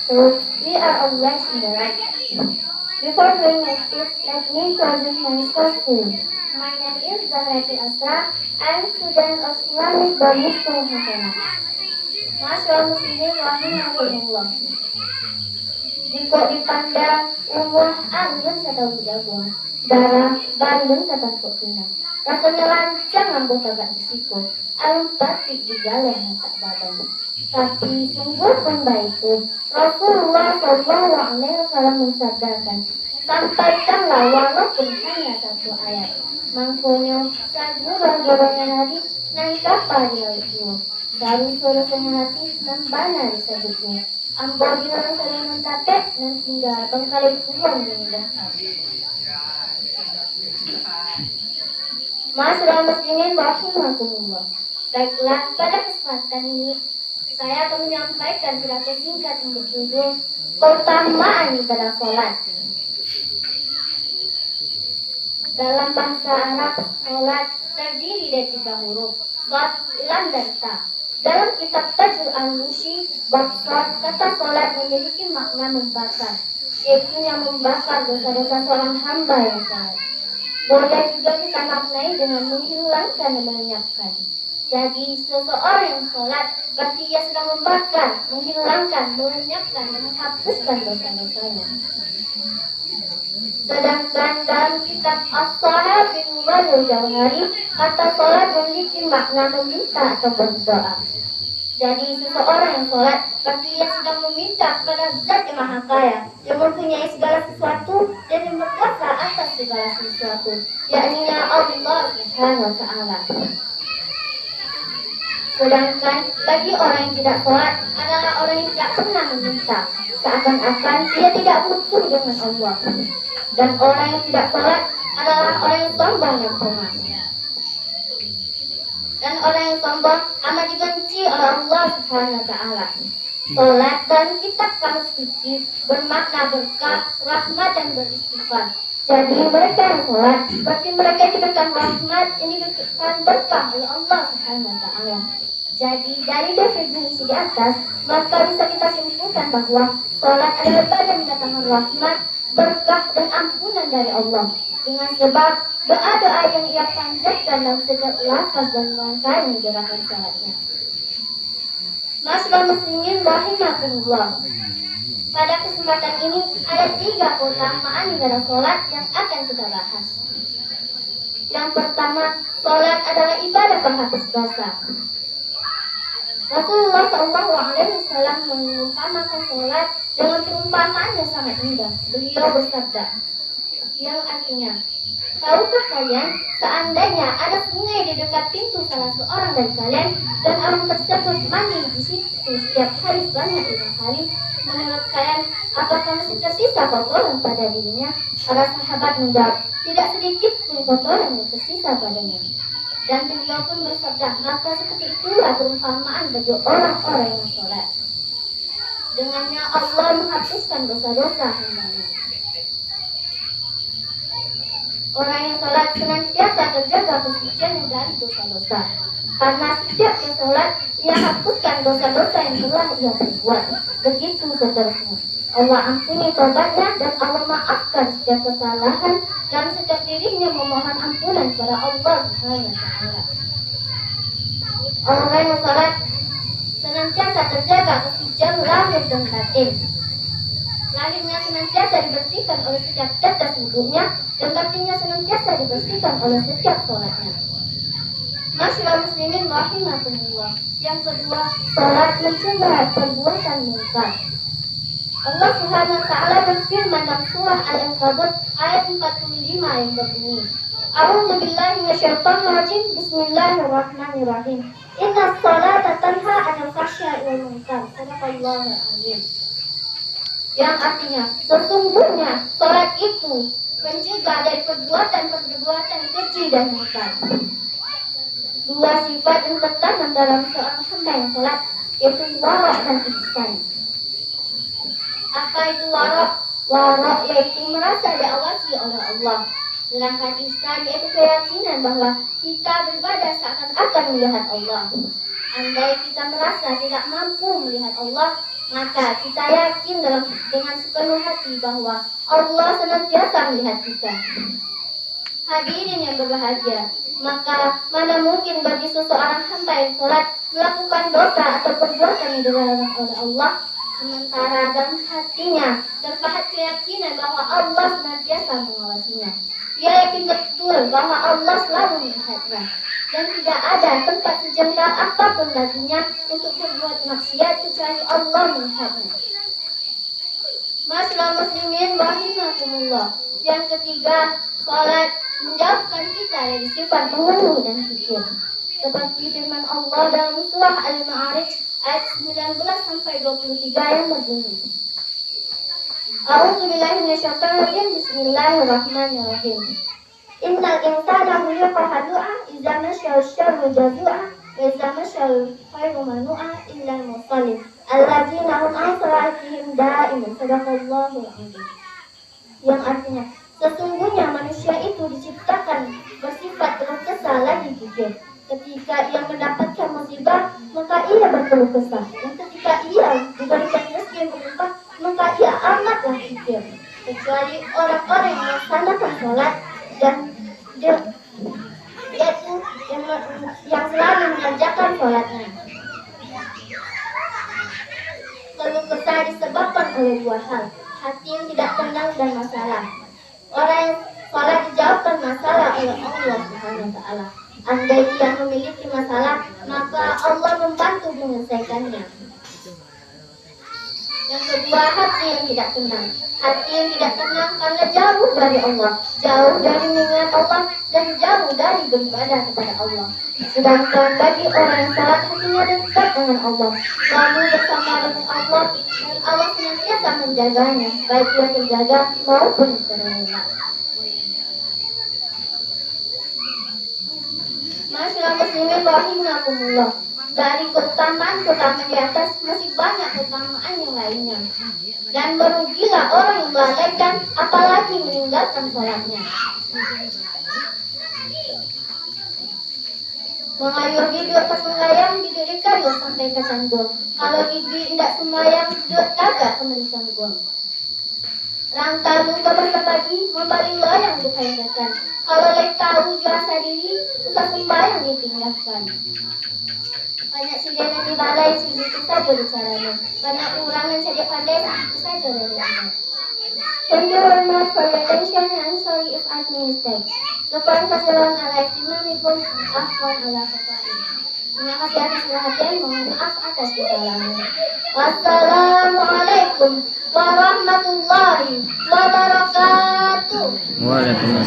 So we are always in the right. Before doing my speech, let me introduce myself to you. My name is Zahrati Asra. I am student of Islamic Boarding School Hasanah. Masyaallah muslimin rahimahumullah. Jika dipandang umur angin satu jagung, darah bandung satu kena. Rasanya lancang ngambut agak risiko, alam batik digalang tak badan. Tapi sungguh pun baikku, Rasulullah Shallallahu Alaihi Wasallam mensabdakan, sampaikanlah walaupun hanya satu ayat. Mangkonyo sagura-guranya Nabi nang kapal dia itu. Dari suruh hati nang bana disebutnya. Ambor bilang saya mentapek dan tinggal bangkalai kurang di belakang. Masyaallah muslimin rahimahumullah. Baiklah, pada kesempatan ini saya akan menyampaikan pidato singkat yang berjudul keutamaan ibadah sholat. Dalam bahasa Arab, sholat terdiri dari 3 huruf, shad, lam, dan ta. Dalam kitab Tajul Al-Mushi, bab shad, kata sholat memiliki makna membakar, yaitu yang membakar dosa-dosa seorang hamba yang sholat. Boleh juga kita maknai dengan menghilangkan dan melenyapkan. Jadi seseorang yang sholat berarti ia sedang membakar, menghilangkan, melenyapkan, dan menghapuskan dosa-dosanya. Sedangkan dalam kitab As-Sahih bin Mubarak Jauhari, kata sholat memiliki makna meminta atau berdoa. Jadi seseorang yang sholat berarti ia sedang meminta kepada Zat yang Maha Kaya, yang mempunyai segala sesuatu dan yang berkuasa atas segala sesuatu, yakni Allah Subhanahu wa Ta'ala. Sedangkan bagi orang yang tidak sholat adalah orang yang tidak pernah meminta, seakan-akan ia tidak butuh dengan Allah. Dan orang yang tidak sholat adalah orang yang sombong dan pemalas. Dan orang yang sombong amat dibenci oleh Allah Subhanahu wa Ta'ala. Sholat dan kitab kamus fikih bermakna berkah, rahmat, dan beristighfar. Jadi mereka yang sholat berarti mereka diberikan rahmat, yang diberikan berkah oleh Allah Subhanahu wa Ta'ala. Jadi dari definisi di atas, maka bisa kita simpulkan bahwa sholat adalah ibadah mendatangkan rahmat, berkah, dan ampunan dari Allah. Dengan sebab doa-doa yang ia panjatkan dalam setiap lafaz dan rangkaian gerakan sholatnya. Masyaallah muslimin rahimahumullah. Pada kesempatan ini ada 3 keutamaan ibadah sholat yang akan kita bahas. Yang pertama, sholat adalah ibadah penghapus dosa. Rasulullah Shallallahu Alaihi Wasallam mengumpamakan sholat dengan perumpamaan yang sangat indah. Beliau bersabda, yang artinya, tahukah kalian seandainya ada sungai di dekat pintu salah seorang dari kalian dan orang tersebut mandi di situ setiap hari banyak 5 kali, menurut kalian apakah masih tersisa kotoran pada dirinya? Para sahabat menjawab, tidak sedikit pun kotoran yang tersisa padanya. Dan beliau pun bersabda, maka seperti itulah perumpamaan bagi orang-orang yang sholat. Dengannya Allah menghapuskan dosa-dosa hambanya. Orang yang sholat senantiasa terjaga kesuciannya dari dosa-dosa. Karena setiap yang sholat, ia hapuskan dosa-dosa yang telah ia perbuat. Begitu seterusnya. Allah ampuni tobatnya dan Allah maafkan setiap kesalahan dan setiap dirinya memohon ampunan kepada Allah Subhanahu wa Ta'ala. Orang yang sholat senantiasa terjaga kesucian lahir dan batin. Lahirnya senantiasa dibersihkan oleh setiap tetes wudhunya dan batinnya senantiasa dibersihkan oleh setiap sholatnya. Masyaallah muslimin rahimahumullah. Yang kedua, sholat mencegah perbuatan munkar. Allah Subhanahu wa Ta'ala berfirman dalam surah Al-Ankabut ayat 45 yang berbunyi, A'udzu billahi minasyaitonir rajim. Bismillahirrahmanirrahim. Innas sholata tanha 'anil fahsya'i wal munkar. Shadaqallahul azim. Yang artinya, sesungguhnya sholat itu mencegah dari perbuatan keji dan munkar. 2 sifat yang tertanam dalam seorang hamba yang sholat, yaitu wara' dan ihsan. Apa itu wara'? Wara' yaitu merasa diawasi oleh Allah. Sedangkan ihsan yaitu keyakinan bahwa kita beribadah seakan-akan melihat Allah. Andai kita merasa tidak mampu melihat Allah, maka kita yakin dengan sepenuh hati bahwa Allah senantiasa melihat kita. Hadirin yang berbahagia, maka mana mungkin bagi seseorang hamba yang sholat melakukan dosa atau perbuatan yang dilarang oleh Allah, sementara dalam hatinya terpahat keyakinan bahwa Allah senantiasa mengawasinya. Dia yakin betul bahwa Allah selalu melihatnya dan tidak ada tempat sejengkal apapun baginya untuk berbuat maksiat kecuali Allah melihatnya. Masyaallah muslimin rahimakumullah. Yang ketiga, salat menjauhkan kita dari sifat mengeluh dan fikir. Seperti firman Allah dalam surah Al-Ma'arij ayat 19 sampai 23 yang berbunyi. A'udzubillahi minasyaitonirrajim. Bismillahirrahmanirrahim. Innal insana khuliqa halu'a idza masyal syarru jazu'a wa idza masyal khairu manu'a illa al-musallin alladzina hum 'an salatihim da'imun. Sadaqallahul 'azim. Yang artinya, sesungguhnya manusia itu diciptakan bersifat keluh kesah lagi jujur. Ketika ia mendapatkan musibah, maka ia berkeluh kesah. Dan ketika ia diberikan rezeki yang berlimpah, maka ia amatlah jujur. Kecuali orang-orang yang melaksanakan sholat dan yaitu yang selalu mengerjakan sholatnya. Keluh kesah disebabkan oleh dua hal: hati yang tidak tenang dan masalah. Orang yang sholat dijauhkan masalah oleh Allah Subhanahu wa Ta'ala. Andai ia memiliki masalah, maka Allah membantu menyelesaikannya. Yang kedua, hati yang tidak tenang. Hati yang tidak tenang karena jauh dari Allah, jauh dari mengingat Allah, dan jauh dari beribadah kepada Allah. Sedangkan bagi orang yang salat hatinya dekat dengan Allah, lalu bersama dengan Allah, dan Allah senantiasa menjaganya, baik yang terjaga maupun terlena. Masyaallah muslimin rahimakumullah. Dari keutamaan di atas masih banyak keutamaan yang lainnya. Dan merugilah orang yang melalaikan apalagi meninggalkan sholatnya. Mengayuh gigi pas sembahyang gigi dikayu sampai kecanduan. Kalau gigi tidak sembahyang kagak kembali canggung. Rangka luka basah pagi membalik loyang dihayakan. Kalau lek tahu jasa diri susah sembahyang ditinggalkan. Banyak sidana di balai segitu saja bicaranya. Banyak orang yang saja pandai segitu saja darinya. Thank you very much for your attention and sorry if I made mistake. Syukran kasihan ala istimamikum, afwan ala kafa'in. Terima kasih atas perhatian, mohon maaf atas kesalahan. Wassalamualaikum warahmatullahi wabarakatuh. Waalaikumsalam.